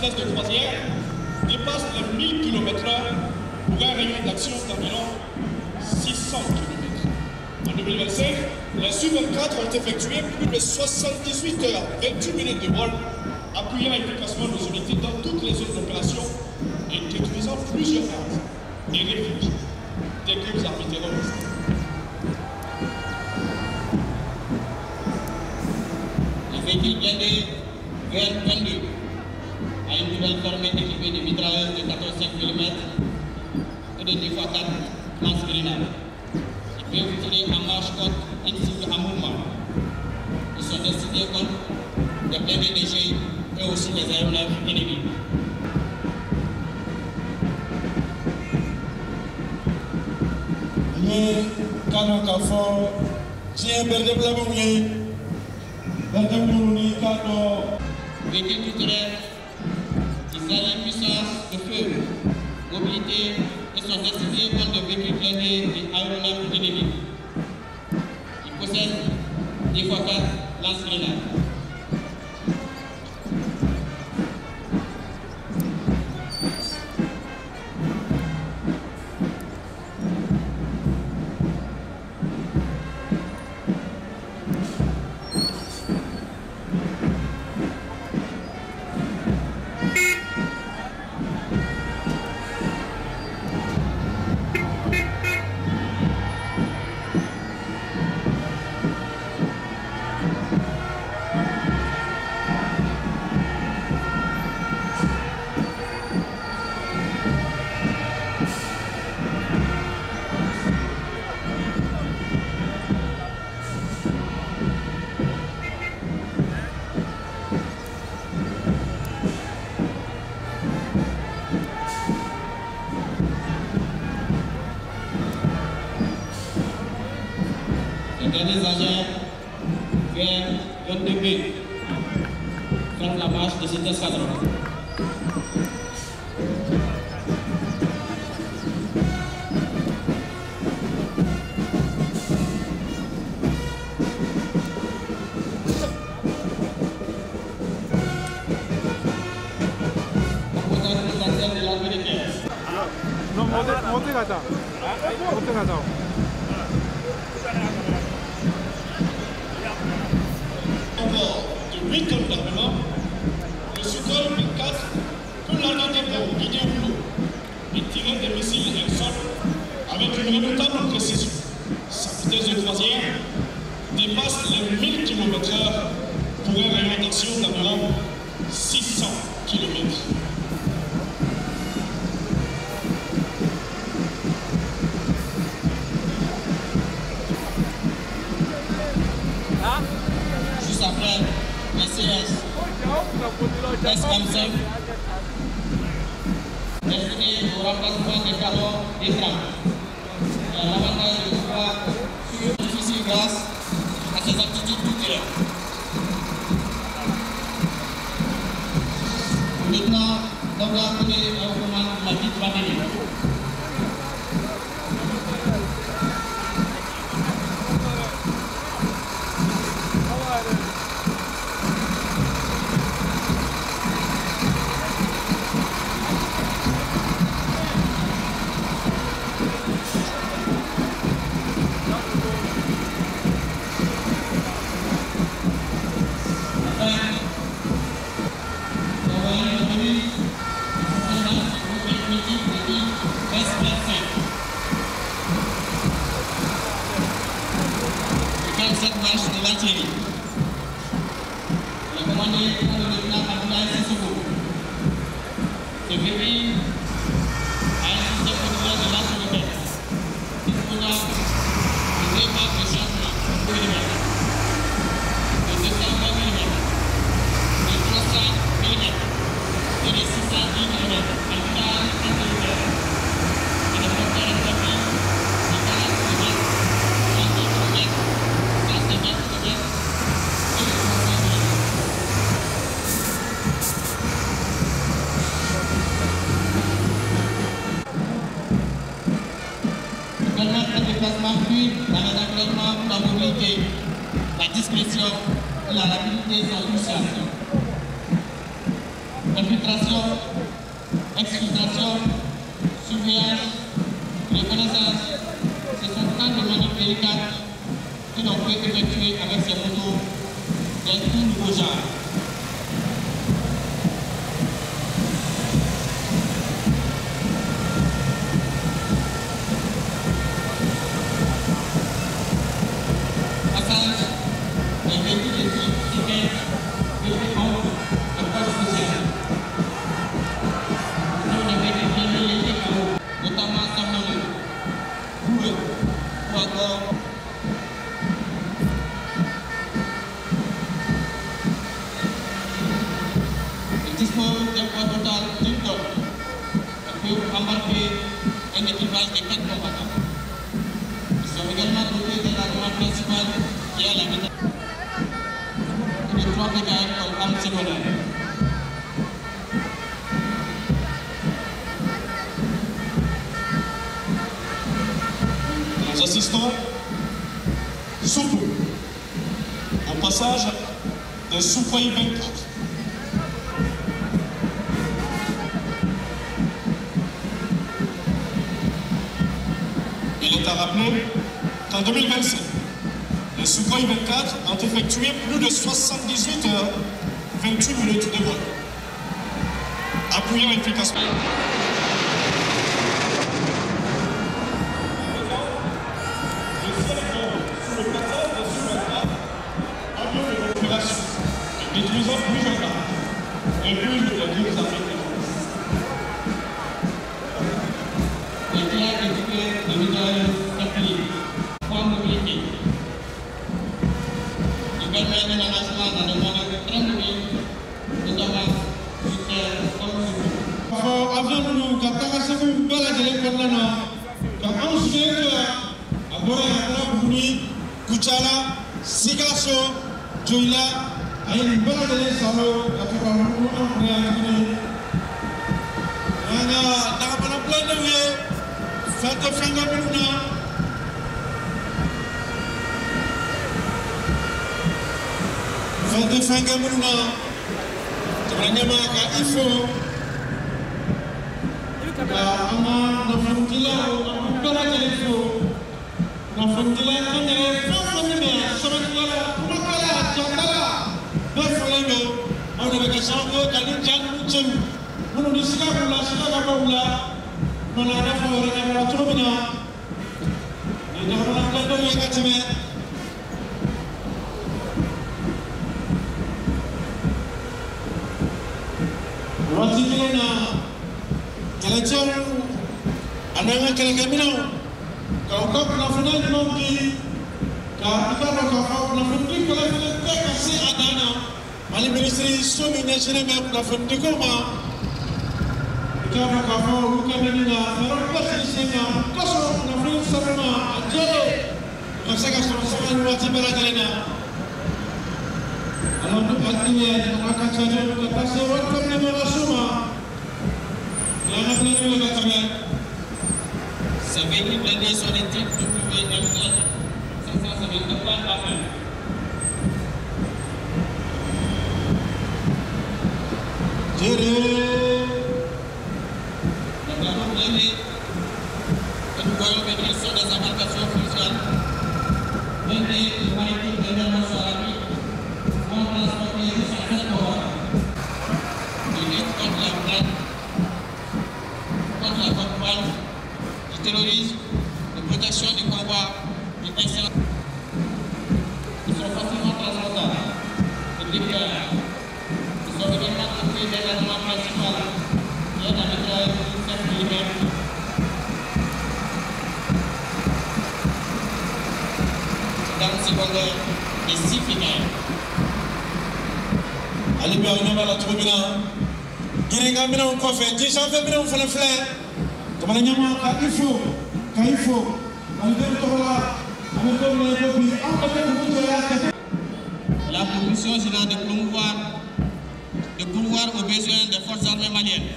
vitesse de croisière dépasse les 1000 km/h pour un rayon d'action d'environ 600 km. En 2025, les Su-24 ont effectué plus de 78 heures, 28 minutes de vol, appuyant efficacement nos unités dans toutes les zones d'opération et détruisant plusieurs bases et refuges des groupes armés terroristes. Le véhicule blindé VR-22 a une nouvelle fermée équipée de mitrailleuses de 14,5 mm et de 2x4 lance-grenades. Ils peuvent tirer en marche contre une cible en mouvement. Ils sont destinés contre des blindés légers et aussi les aéronefs ennemis. Véhicule tout-terrain, ils allient puissance de feu, mobilité et sont destinés contre des véhicules blindés et aéronefs ennemis. Ils possèdent 2x4 lance-grenades. Les agents vers 22B prennent la marche de cet escadron. Non, montez là-dedans. Montez là-dedans. De 8 tonnes d'armement, le Sukhoi 24 peut larguer des bombes guidées au flot et tirer des missiles air-sol avec une redoutable précision. Sa vitesse de croisière dépasse les 1000 km/h pour un rayon d'action d'environ 600 km. Juste après, les CS S-45 destinés au remplacement des carreaux des trams. L'avantage de pouvoir difficile grâce à ses aptitudes culturelles. Maintenant, on va appeler au commande la petite batterie. Cette marche de l'artillerie. Le commandé par le lieutenant Abdoulaye Sissoko. Ce véhicule a un système modulaire de lance-roquettes disposant de 2 barres de changement de 220 mm, de 300 mm et de 610 mm en phase intérieure et de porteurs de tapis de 40 km, 30 km, 150 km et de 300 km. Permettre un déplacement fluide dans les environnements pour la mobilité, la discrétion et la rapidité sont cruciales. infiltration, exfiltration, surveillance, reconnaissance. Ce sont tant de manières délicates que l'on peut effectuer avec ces motos d'un tout nouveau genre. Passage des véhicules de type cyclette, véhicules de poche spéciale. Nous des véhicules bien légers à eau, notamment Samnoleux, Boueux, ou encore il dispose d'un poids total d'une tonne. Elle peut embarquer un équipage de 4 combattants. Ils sont également dotés de l'armement principal qui est la vitesse et de 3 PKM comme arme secondaire. Nous assistons sous peu au passage d'un Sukhoi 24. Il est à rappeler qu'en 2025, les Sukhoi 24 ont effectué plus de 78 heures, 28 minutes de vol, appuyant efficacement. Détruisant plusieurs armes et plus de 10 armées. Les théâtres équipés de mitrailleuses calculées, point mobilité. Il permet un aménagement dans le monde de 30 minutes, notamment sur terre comme sur l'eau. Avions-nous, quand on a fait une belle agréable pendant quand on se fait à Boré, à Bouni, Kuchala, Sigaso, Joila, à une belle agréable salo, à tout le monde, on a plein de vie, faites fin de Bouna. Faites fin de Bouna. Il faut ananga keleke mino ka ukap na funal monki ka ikaba ka na fundi kala fele ka kasi adana mali ministry so mi national map na fundi ko ma ikaba ka fa uka menina fero kasi singa kaso na fundi sarma ajere kasaka so sama wati bela kalena alam tu patiye na ka chaje ka kasi wat kam ne ma suma yana pleni ka kame. Ces véhicules blindés sont des types WM7 553 A1. Les drapeaux blindés que nous voyons venir sont des embarcations fluviales blindées et maritimes d'intervention rapide vont transporter jusqu'à 7 tonnes de lutte contre la plaine, contre la campagne, terrorisme, de protection du convoi et d'incendie. Ils sont facilement transportables, de décollage. Ils sont également dotés d'un armement principal qui est la mitrailleuse de 7 mm. D'armes secondaires et 6 PKM. Allez bien, on va la trouver là. Guéringa, on va faire 10 ans, on va faire le flair. Il faut. La proposition générale de pourvoir aux besoins des forces armées maliennes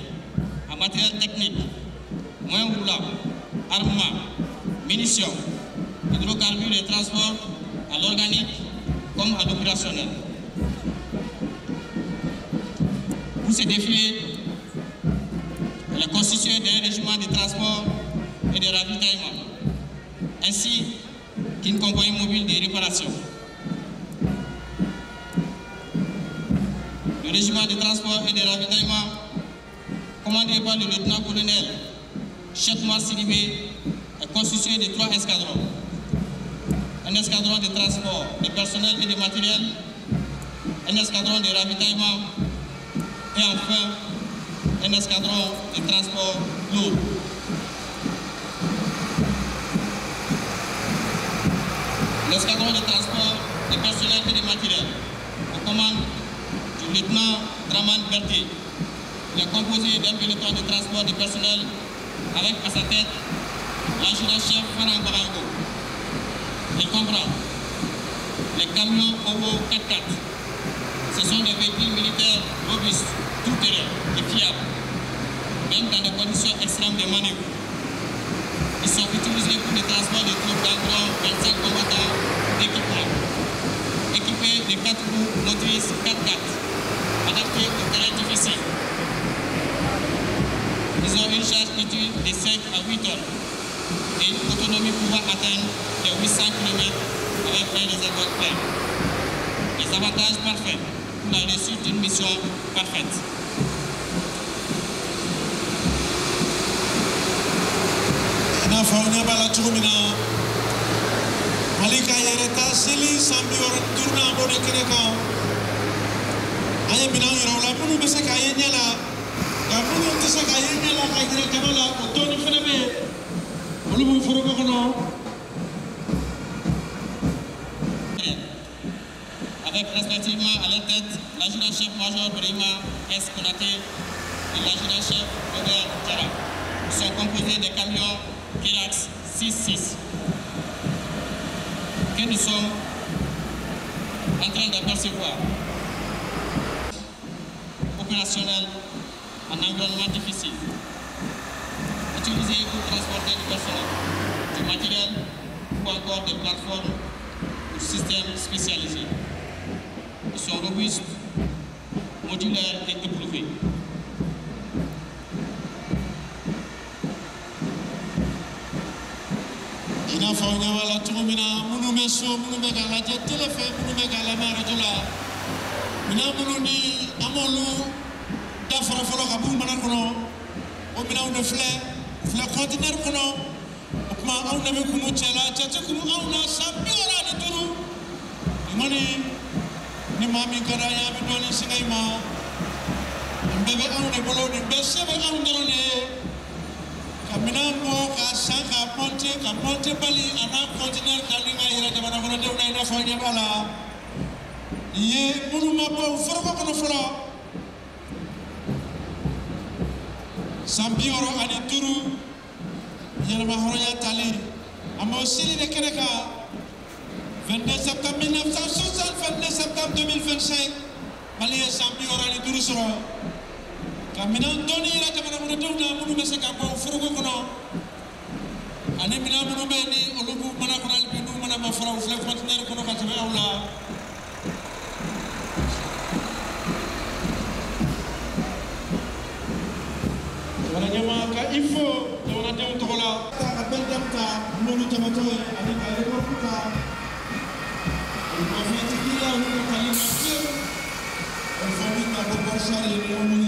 en matériel technique, moyens roulables, armement, munitions, hydrocarbures et transports à l'organique comme à l'opérationnel. Pour ce défilé, elle est constituée d'un régiment de transport et de ravitaillement, ainsi qu'une compagnie mobile de réparation. Le régiment de transport et de ravitaillement, commandé par le lieutenant-colonel Cheikh Noir Sidibé, est constitué de 3 escadrons. Un escadron de transport de personnel et de matériel, un escadron de ravitaillement et enfin un escadron de transport lourd. L'escadron de transport de personnel et de matériel, aux commandes du lieutenant Draman Berté. Il est composé d'un peloton de transport de personnel avec à sa tête l'adjudant-chef Farang Barango. Il comprend les camions OVO 4x4. Ce sont des véhicules militaires robustes, tout-terrain et fiables, même dans des conditions extrêmes de manœuvre. Ils sont utilisés pour le transport de troupes d'environ 25 combattants d'équipement, équipés de 4 roues motrices 4x4, adaptés au terrain difficile. Ils ont une charge utile de 5 à 8 tonnes et une autonomie pouvant atteindre les 800 km avec un réservoir plein. Les avantages parfaits pour la réussite d'une mission parfaite. Fauna bala turmina Malika yereta seli sambior turna bode kereka aye mina yorola munu bese kayenya la ga munu tese kayenya la ka dire kamala ko toni fenebe olu bu foro kono avec respectivement à leur tête l'adjudant-chef-major Brima S. Konaté et l'adjudant-chef Robert Diarra. Ils sont composés des camions Kirax 6-6 que nous sommes en train d'apercevoir. Opérationnel en environnement difficile, utilisé pour transporter du personnel, du matériel ou encore des plateformes ou systèmes spécialisés. Ils sont robustes, modulaires et éprouvés. ina fauna wala tumina munu meso munu mega la jetele fe munu mega la mara jula mina munu ni amolu da fara folo ka bu manar kono o mina on fle container kono o kuma on nabe kunu chela chacha kunu on na sabbi ora ni turu imani ni mami kada ya bi doni singai ma mbebe on ne bolo ni bese be on ne kamina mo ka sanga monte bali ana container dalinga ira jamana kono de una ina fanya bala ye munu mabo forko kono folo sambioro ani turu yana ma horoya tali amo sili de kereka 22 septembre 1960 22 septembre 2025 mali sambioro ani turu soro kamina doni ira jamana kono de una munu mese ka bo forko kono ane mina munu beni olubu mana kono albi nu mana ma fara ufle container kono ka tabe awla wala nyama ka ifo wala dem tola ta abel damta mulu tamato ani ka rebo kuta ko fi tikila hu ka ni o fami ka bo borsari ni